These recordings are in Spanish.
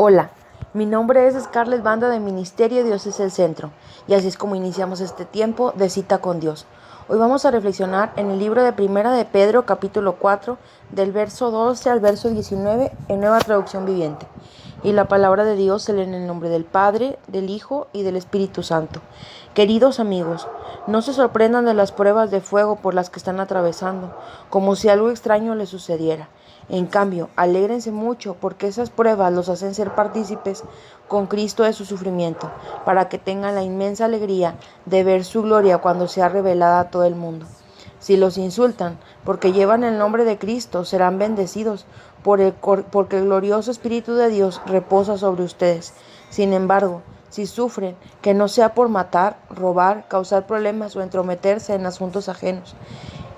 Hola, mi nombre es Scarlett Banda de Ministerio Dios es el Centro, y así es como iniciamos este tiempo de cita con Dios. Hoy vamos a reflexionar en el libro de Primera de Pedro, capítulo 4, del verso 12 al verso 19, en Nueva Traducción Viviente. Y la palabra de Dios se lee en el nombre del Padre, del Hijo y del Espíritu Santo. Queridos amigos, no se sorprendan de las pruebas de fuego por las que están atravesando, como si algo extraño les sucediera. En cambio, alégrense mucho porque esas pruebas los hacen ser partícipes con Cristo de su sufrimiento, para que tengan la inmensa alegría de ver su gloria cuando sea revelada a todo el mundo. Si los insultan porque llevan el nombre de Cristo, serán bendecidos porque el glorioso Espíritu de Dios reposa sobre ustedes. Sin embargo, si sufren, que no sea por matar, robar, causar problemas o entrometerse en asuntos ajenos.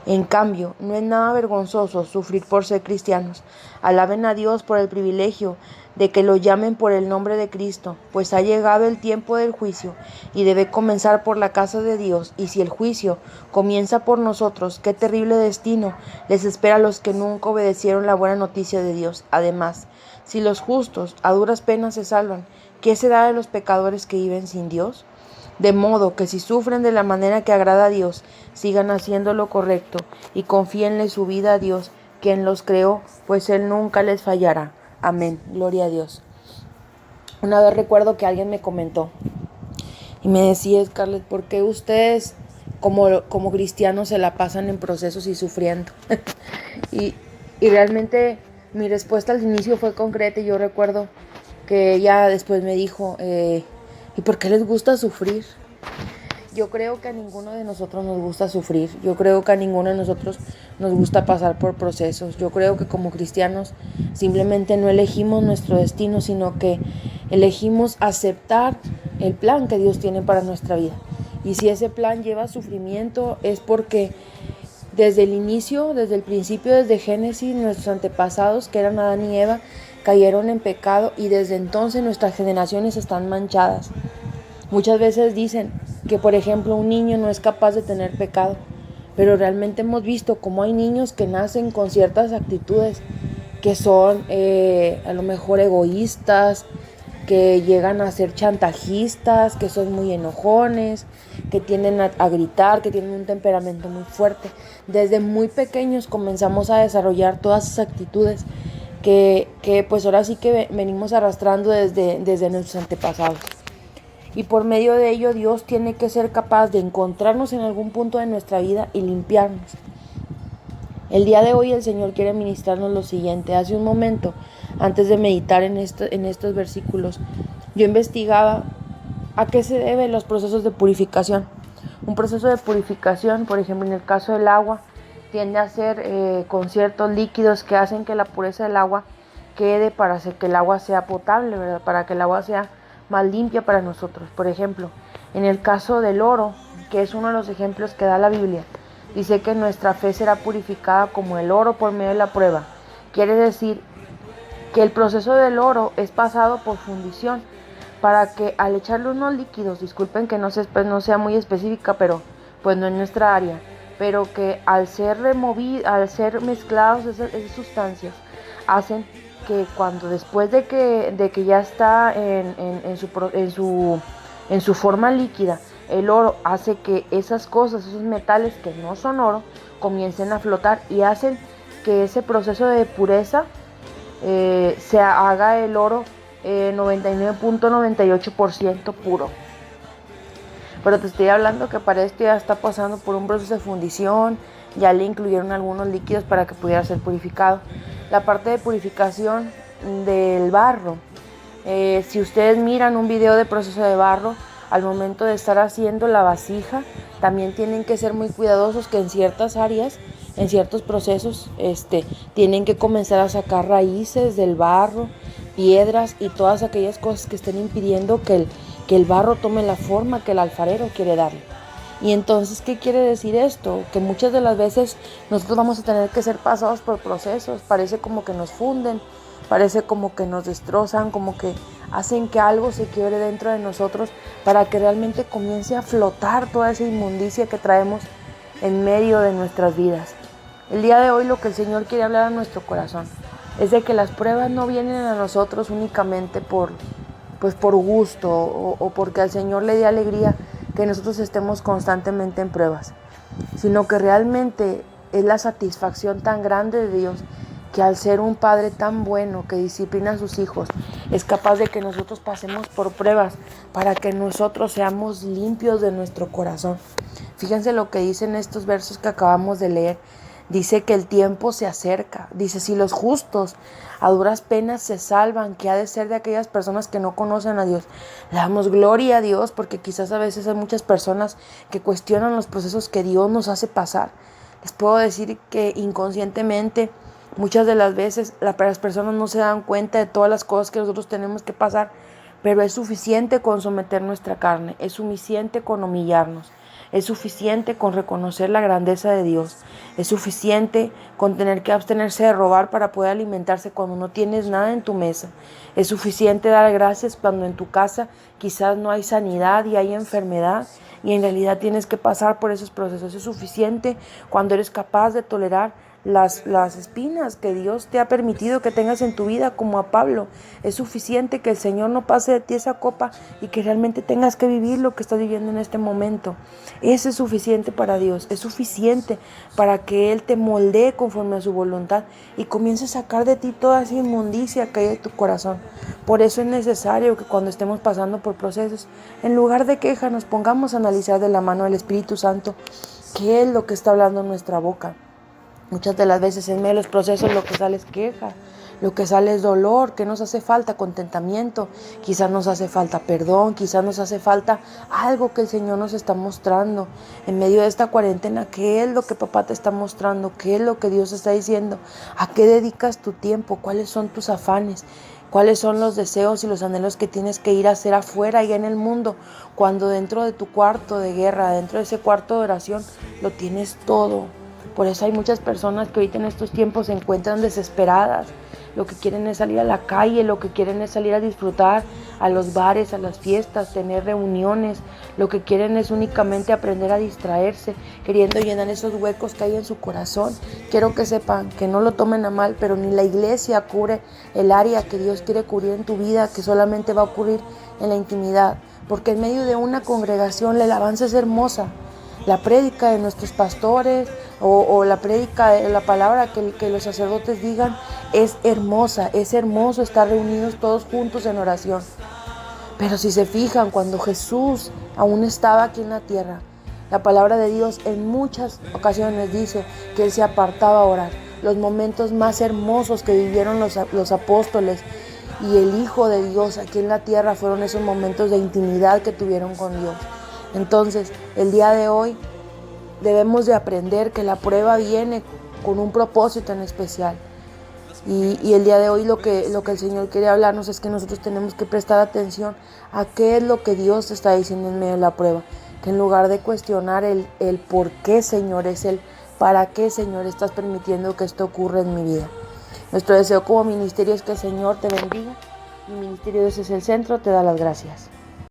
En cambio, no es nada vergonzoso sufrir por ser cristianos. Alaben a Dios por el privilegio de que lo llamen por el nombre de Cristo, pues ha llegado el tiempo del juicio y debe comenzar por la casa de Dios. Y si el juicio comienza por nosotros, qué terrible destino les espera a los que nunca obedecieron la buena noticia de Dios. Además, si los justos a duras penas se salvan, ¿qué será de los pecadores que viven sin Dios? De modo que si sufren de la manera que agrada a Dios, sigan haciendo lo correcto y confíenle su vida a Dios, quien los creó, pues Él nunca les fallará. Amén. Gloria a Dios. Una vez recuerdo que alguien me comentó y me decía: Scarlett, ¿por qué ustedes como cristianos se la pasan en procesos y sufriendo? y, y realmente mi respuesta al inicio fue concreta, y yo recuerdo que ella después me dijo: ¿y por qué les gusta sufrir? Yo creo que a ninguno de nosotros nos gusta sufrir. Yo creo que a ninguno de nosotros nos gusta pasar por procesos. Yo creo que como cristianos simplemente no elegimos nuestro destino, sino que elegimos aceptar el plan que Dios tiene para nuestra vida. Y si ese plan lleva sufrimiento, es porque desde el inicio, desde el principio, desde Génesis, nuestros antepasados, que eran Adán y Eva, cayeron en pecado, y desde entonces nuestras generaciones están manchadas. Muchas veces dicen que, por ejemplo, un niño no es capaz de tener pecado, pero realmente hemos visto cómo hay niños que nacen con ciertas actitudes que son a lo mejor egoístas, que llegan a ser chantajistas, que son muy enojones, que tienden a gritar, que tienen un temperamento muy fuerte. Desde muy pequeños comenzamos a desarrollar todas esas actitudes que pues ahora sí que venimos arrastrando desde nuestros antepasados. Y por medio de ello Dios tiene que ser capaz de encontrarnos en algún punto de nuestra vida y limpiarnos. El día de hoy el Señor quiere ministrarnos lo siguiente. Hace un momento, antes de meditar en estos versículos, yo investigaba a qué se deben los procesos de purificación. Un proceso de purificación, por ejemplo, en el caso del agua, tiende a ser con ciertos líquidos que hacen que la pureza del agua quede para hacer que el agua sea potable, ¿verdad? Para que el agua sea más limpia para nosotros. Por ejemplo, en el caso del oro, que es uno de los ejemplos que da la Biblia, dice que nuestra fe será purificada como el oro por medio de la prueba. Quiere decir que el proceso del oro es pasado por fundición, para que al echarle unos líquidos, disculpen que no sea muy específica, pero pues no es nuestra área, pero que al ser mezclados esas sustancias, hacen que cuando después de que ya está en su forma líquida, el oro hace que esas cosas, esos metales que no son oro, comiencen a flotar y hacen que ese proceso de pureza se haga el oro 99.98% puro. Pero te estoy hablando que para esto ya está pasando por un proceso de fundición, ya le incluyeron algunos líquidos para que pudiera ser purificado. La parte de purificación del barro, si ustedes miran un video de proceso de barro, al momento de estar haciendo la vasija, también tienen que ser muy cuidadosos, que en ciertas áreas, en ciertos procesos, tienen que comenzar a sacar raíces del barro, piedras y todas aquellas cosas que estén impidiendo que el barro tome la forma que el alfarero quiere darle. Y entonces, ¿qué quiere decir esto? Que muchas de las veces nosotros vamos a tener que ser pasados por procesos. Parece como que nos funden, parece como que nos destrozan, como que hacen que algo se quiebre dentro de nosotros, para que realmente comience a flotar toda esa inmundicia que traemos en medio de nuestras vidas. El día de hoy lo que el Señor quiere hablar a nuestro corazón es de que las pruebas no vienen a nosotros únicamente por gusto o porque al Señor le dé alegría que nosotros estemos constantemente en pruebas, sino que realmente es la satisfacción tan grande de Dios que al ser un padre tan bueno que disciplina a sus hijos, es capaz de que nosotros pasemos por pruebas para que nosotros seamos limpios de nuestro corazón. Fíjense lo que dicen estos versos que acabamos de leer. Dice que el tiempo se acerca. Dice, si los justos a duras penas se salvan, ¿qué ha de ser de aquellas personas que no conocen a Dios? Le damos gloria a Dios porque quizás a veces hay muchas personas que cuestionan los procesos que Dios nos hace pasar. Les puedo decir que inconscientemente muchas de las veces las personas no se dan cuenta de todas las cosas que nosotros tenemos que pasar, pero es suficiente con someter nuestra carne, es suficiente con humillarnos. Es suficiente con reconocer la grandeza de Dios. Es suficiente con tener que abstenerse de robar para poder alimentarse cuando no tienes nada en tu mesa. Es suficiente dar gracias cuando en tu casa quizás no hay sanidad y hay enfermedad y en realidad tienes que pasar por esos procesos. Es suficiente cuando eres capaz de tolerar las espinas que Dios te ha permitido que tengas en tu vida, como a Pablo. Es suficiente que el Señor no pase de ti esa copa y que realmente tengas que vivir lo que estás viviendo en este momento. Eso es suficiente para Dios, es suficiente para que Él te moldee conforme a su voluntad y comience a sacar de ti toda esa inmundicia que hay en tu corazón. Por eso es necesario que cuando estemos pasando por procesos, en lugar de queja, nos pongamos a analizar de la mano del Espíritu Santo qué es lo que está hablando en nuestra boca. Muchas de las veces en medio de los procesos lo que sale es queja, lo que sale es dolor, que nos hace falta contentamiento, quizás nos hace falta perdón, quizás nos hace falta algo que el Señor nos está mostrando. En medio de esta cuarentena, ¿qué es lo que papá te está mostrando? ¿Qué es lo que Dios está diciendo? ¿A qué dedicas tu tiempo? ¿Cuáles son tus afanes? ¿Cuáles son los deseos y los anhelos que tienes que ir a hacer afuera y en el mundo? Cuando dentro de tu cuarto de guerra, dentro de ese cuarto de oración, lo tienes todo. Por eso hay muchas personas que ahorita en estos tiempos se encuentran desesperadas. Lo que quieren es salir a la calle, lo que quieren es salir a disfrutar a los bares, a las fiestas, tener reuniones. Lo que quieren es únicamente aprender a distraerse, queriendo llenar esos huecos que hay en su corazón. Quiero que sepan, que no lo tomen a mal, pero ni la iglesia cubre el área que Dios quiere cubrir en tu vida, que solamente va a ocurrir en la intimidad. Porque en medio de una congregación la alabanza es hermosa. La prédica de nuestros pastores o la prédica de la palabra que los sacerdotes digan es hermosa, es hermoso estar reunidos todos juntos en oración. Pero si se fijan, cuando Jesús aún estaba aquí en la tierra, la palabra de Dios en muchas ocasiones dice que Él se apartaba a orar. Los momentos más hermosos que vivieron los apóstoles y el Hijo de Dios aquí en la tierra fueron esos momentos de intimidad que tuvieron con Dios. Entonces, el día de hoy debemos de aprender que la prueba viene con un propósito en especial. Y el día de hoy lo que el Señor quiere hablarnos es que nosotros tenemos que prestar atención a qué es lo que Dios está diciendo en medio de la prueba. Que en lugar de cuestionar el por qué, Señor, es el para qué, Señor, estás permitiendo que esto ocurra en mi vida. Nuestro deseo como ministerio es que el Señor te bendiga. Mi ministerio Dios es el Centro, te da las gracias.